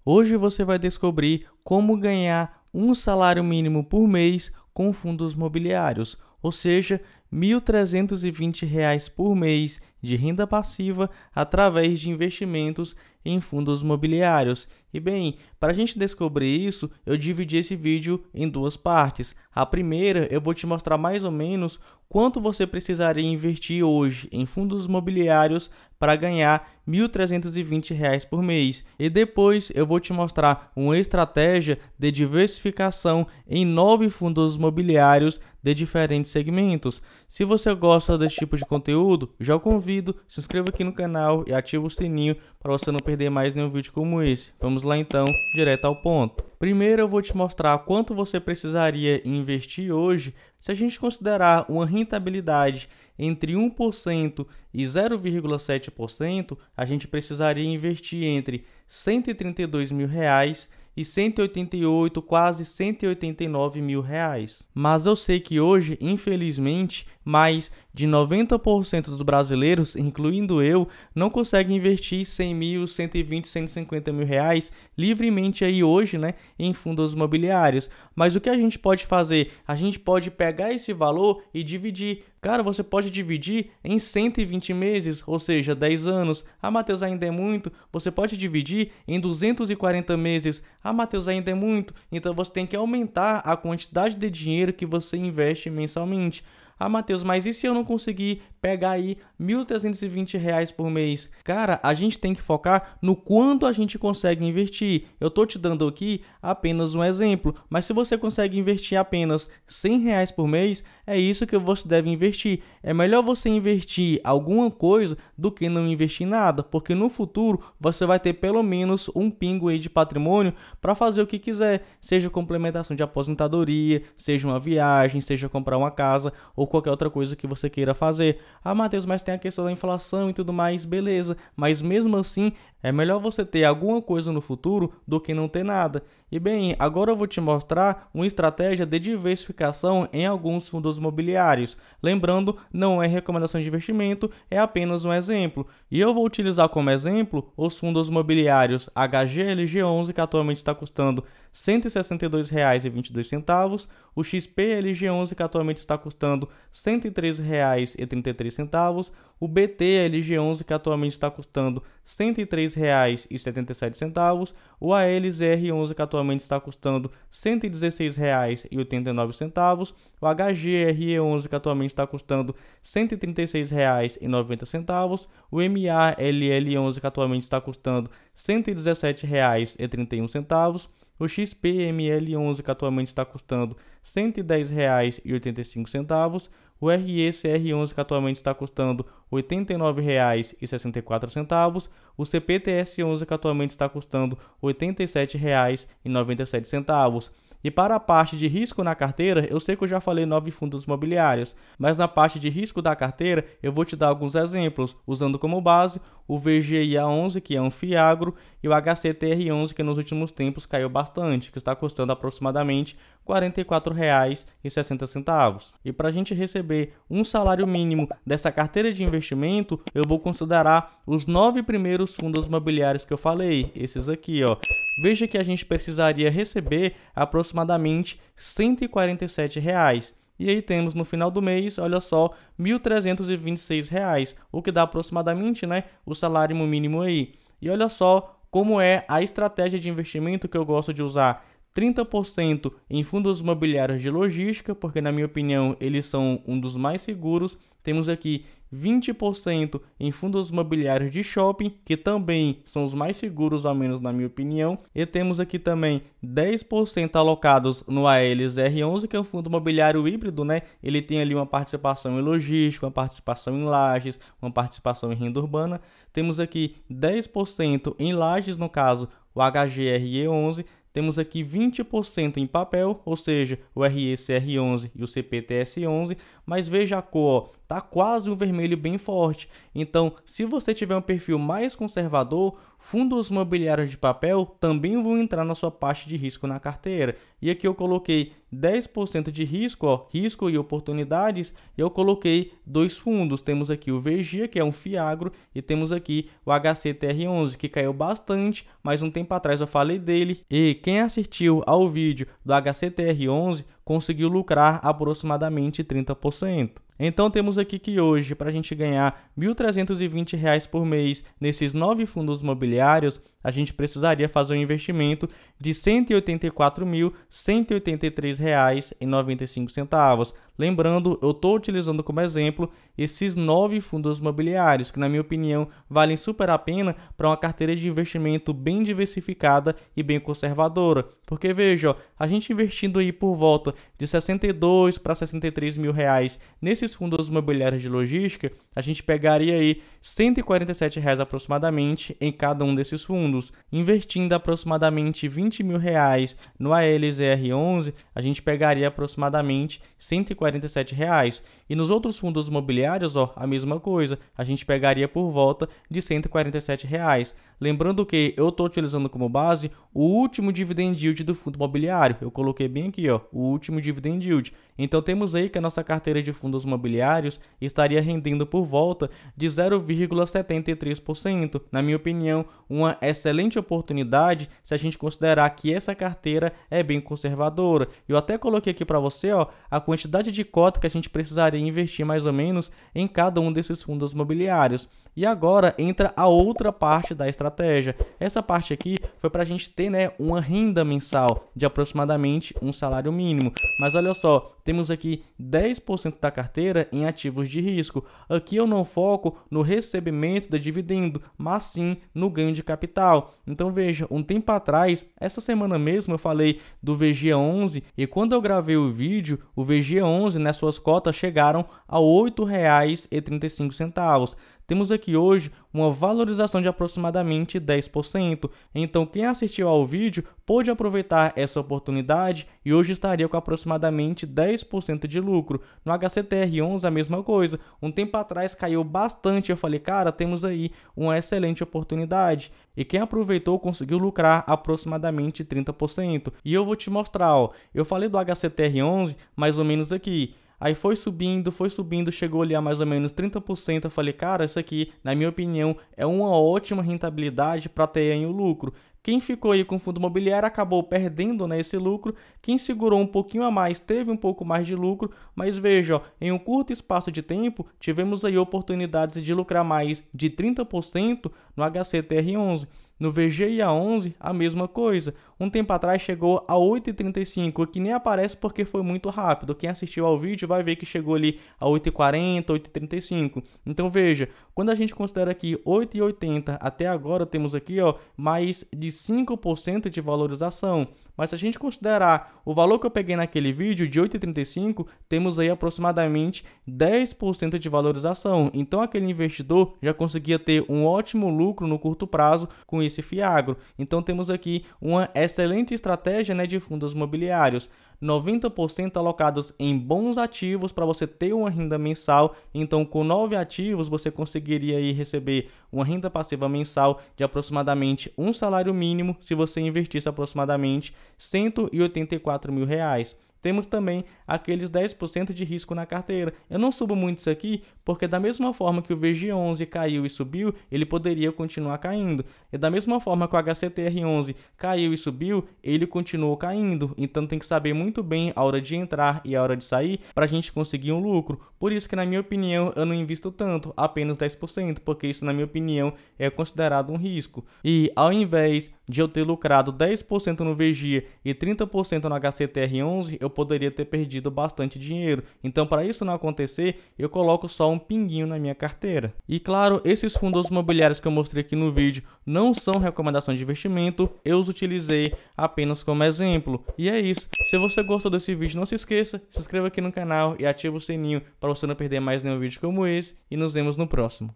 Hoje você vai descobrir como ganhar um salário mínimo por mês com fundos imobiliários, ou seja, R$ 1.320 por mês de renda passiva através de investimentos em fundos imobiliários. E bem, para a gente descobrir isso, eu dividi esse vídeo em duas partes. A primeira, eu vou te mostrar mais ou menos quanto você precisaria investir hoje em fundos imobiliários para ganhar R$ 1.320 por mês. E depois eu vou te mostrar uma estratégia de diversificação em 9 fundos imobiliários de diferentes segmentos. Se você gosta desse tipo de conteúdo, já o convido, se inscreva aqui no canal e ative o sininho para você não perder mais nenhum vídeo como esse. Vamos lá então, direto ao ponto. Primeiro eu vou te mostrar quanto você precisaria investir hoje se a gente considerar uma rentabilidade entre 1% e 0,7%, a gente precisaria investir entre R$ 132 mil e 188, quase R$ 189 mil. Mas eu sei que hoje, infelizmente, mais de 90% dos brasileiros, incluindo eu, não conseguem investir 100 mil, 120, 150 mil reais livremente aí hoje, né, em fundos imobiliários. Mas o que a gente pode fazer? A gente pode pegar esse valor e dividir. Cara, você pode dividir em 120 meses, ou seja, 10 anos. Ah, Matheus, ainda é muito. Você pode dividir em 240 meses. Ah, Matheus, ainda é muito. Então você tem que aumentar a quantidade de dinheiro que você investe mensalmente. Ah, Matheus, mas e se eu não conseguir pegar aí R$ 1.320 por mês? Cara, a gente tem que focar no quanto a gente consegue investir. Eu tô te dando aqui apenas um exemplo, mas se você consegue investir apenas R$ 100 por mês, é isso que você deve investir. É melhor você investir alguma coisa do que não investir nada, porque no futuro você vai ter pelo menos um pingo aí de patrimônio para fazer o que quiser, seja complementação de aposentadoria, seja uma viagem, seja comprar uma casa ou qualquer outra coisa que você queira fazer. Ah, Matheus, mas tem a questão da inflação e tudo mais, beleza, mas mesmo assim é melhor você ter alguma coisa no futuro do que não ter nada. E bem, agora eu vou te mostrar uma estratégia de diversificação em alguns fundos imobiliários. Lembrando, não é recomendação de investimento, é apenas um exemplo. E eu vou utilizar como exemplo os fundos imobiliários HGLG11, que atualmente está custando R$ 162,22, o XPLG11, que atualmente está custando R$ 103,33, o BTLG11, que atualmente está custando R$ 103,77, o ALZR11, que atualmente está custando R$ 116,89, o HGRE11, que atualmente está custando R$ 136,90, o MALL11, que atualmente está custando R$ 117,31, o XPML11, que atualmente está custando R$ 110,85, o RECR11, que atualmente está custando R$ 89,64, o CPTS11, que atualmente está custando R$ 87,97. E para a parte de risco na carteira, eu sei que eu já falei 9 fundos imobiliários, mas na parte de risco da carteira, eu vou te dar alguns exemplos, usando como base o VGIA11, que é um Fiagro, e o HCTR11, que nos últimos tempos caiu bastante, que está custando aproximadamente R$ 44,60. E para a gente receber um salário mínimo dessa carteira de investimento, eu vou considerar os 9 primeiros fundos imobiliários que eu falei, esses aqui, ó. Veja que a gente precisaria receber aproximadamente R$ 147. E aí temos no final do mês, olha só, R$ 1.326, o que dá aproximadamente, né, o salário mínimo aí. E olha só como é a estratégia de investimento que eu gosto de usar. 30% em fundos imobiliários de logística, porque na minha opinião eles são um dos mais seguros. Temos aqui 20% em fundos imobiliários de shopping, que também são os mais seguros, ao menos na minha opinião. E temos aqui também 10% alocados no ALZR11, que é um fundo imobiliário híbrido, né? Ele tem ali uma participação em logística, uma participação em lajes, uma participação em renda urbana. Temos aqui 10% em lajes, no caso o HGRE11. Temos aqui 20% em papel, ou seja, o RECR11 e o CPTS11, mas veja a cor, tá quase um vermelho bem forte. Então, se você tiver um perfil mais conservador, fundos imobiliários de papel também vão entrar na sua parte de risco na carteira. E aqui eu coloquei 10% de risco, ó, risco e oportunidades, e eu coloquei dois fundos. Temos aqui o VG, que é um FIAGRO, e temos aqui o HCTR11, que caiu bastante, mas um tempo atrás eu falei dele. E quem assistiu ao vídeo do HCTR11 conseguiu lucrar aproximadamente 30%. Então temos aqui que hoje, para a gente ganhar R$ 1.320 por mês nesses 9 fundos imobiliários, a gente precisaria fazer um investimento de R$ 184.183,95. Lembrando, eu estou utilizando como exemplo esses 9 fundos imobiliários, que na minha opinião valem super a pena para uma carteira de investimento bem diversificada e bem conservadora. Porque veja, a gente investindo aí por volta de 62 para 63 mil reais nesses fundos imobiliários de logística, a gente pegaria aí R$ 147 aproximadamente em cada um desses fundos. Investindo aproximadamente R$ 20 mil no ALZR11, a gente pegaria aproximadamente R$ 147. E nos outros fundos imobiliários, ó, a mesma coisa, a gente pegaria por volta de R$ 147. Lembrando que eu estou utilizando como base o último dividend yield do fundo imobiliário. Eu coloquei bem aqui, ó, o último dividend yield. Então temos aí que a nossa carteira de fundos imobiliários estaria rendendo por volta de 0,73%. Na minha opinião, uma excelente oportunidade se a gente considerar que essa carteira é bem conservadora. Eu até coloquei aqui para você, ó, a quantidade de cota que a gente precisaria investir mais ou menos em cada um desses fundos imobiliários. E agora entra a outra parte da estratégia. Essa parte aqui foi para a gente ter, né, uma renda mensal de aproximadamente um salário mínimo. Mas olha só, temos aqui 10% da carteira em ativos de risco. Aqui eu não foco no recebimento de dividendo, mas sim no ganho de capital. Então veja, um tempo atrás, essa semana mesmo eu falei do VG11 e quando eu gravei o vídeo, o VG11, né, suas cotas chegaram a R$ 8,35. Temos aqui hoje uma valorização de aproximadamente 10%. Então, quem assistiu ao vídeo pôde aproveitar essa oportunidade e hoje estaria com aproximadamente 10% de lucro. No HCTR11 a mesma coisa. Um tempo atrás caiu bastante. Eu falei, cara, temos aí uma excelente oportunidade. E quem aproveitou conseguiu lucrar aproximadamente 30%. E eu vou te mostrar, ó. Eu falei do HCTR11 mais ou menos aqui. Aí foi subindo, chegou ali a mais ou menos 30%. Eu falei, cara, isso aqui, na minha opinião, é uma ótima rentabilidade para ter aí o lucro. Quem ficou aí com o fundo imobiliário acabou perdendo, né, esse lucro. Quem segurou um pouquinho a mais teve um pouco mais de lucro. Mas veja, ó, em um curto espaço de tempo, tivemos aí oportunidades de lucrar mais de 30% no HCTR11. No VGIA11, a mesma coisa. Um tempo atrás chegou a 8,35, que nem aparece porque foi muito rápido. Quem assistiu ao vídeo vai ver que chegou ali a 8,40, 8,35. Então veja, quando a gente considera aqui 8,80, até agora temos aqui, ó, mais de 5% de valorização. Mas se a gente considerar o valor que eu peguei naquele vídeo de 8,35, temos aí aproximadamente 10% de valorização. Então aquele investidor já conseguia ter um ótimo lucro no curto prazo com esse FIAGRO. Então temos aqui uma excelente estratégia, né, de fundos imobiliários. 90% alocados em bons ativos para você ter uma renda mensal. Então, com 9 ativos, você conseguiria aí receber uma renda passiva mensal de aproximadamente um salário mínimo se você investisse aproximadamente R$ 184 mil. Temos também aqueles 10% de risco na carteira. Eu não subo muito isso aqui, porque da mesma forma que o VG11 caiu e subiu, ele poderia continuar caindo. E da mesma forma que o HCTR11 caiu e subiu, ele continuou caindo. Então tem que saber muito bem a hora de entrar e a hora de sair para a gente conseguir um lucro. Por isso que, na minha opinião, eu não invisto tanto, apenas 10%, porque isso, na minha opinião, é considerado um risco. E ao invés de eu ter lucrado 10% no VG e 30% no HCTR11, eu poderia ter perdido bastante dinheiro. Então, para isso não acontecer, eu coloco só um pinguinho na minha carteira. E claro, esses fundos imobiliários que eu mostrei aqui no vídeo não são recomendações de investimento, eu os utilizei apenas como exemplo. E é isso. Se você gostou desse vídeo, não se esqueça, se inscreva aqui no canal e ative o sininho para você não perder mais nenhum vídeo como esse. E nos vemos no próximo.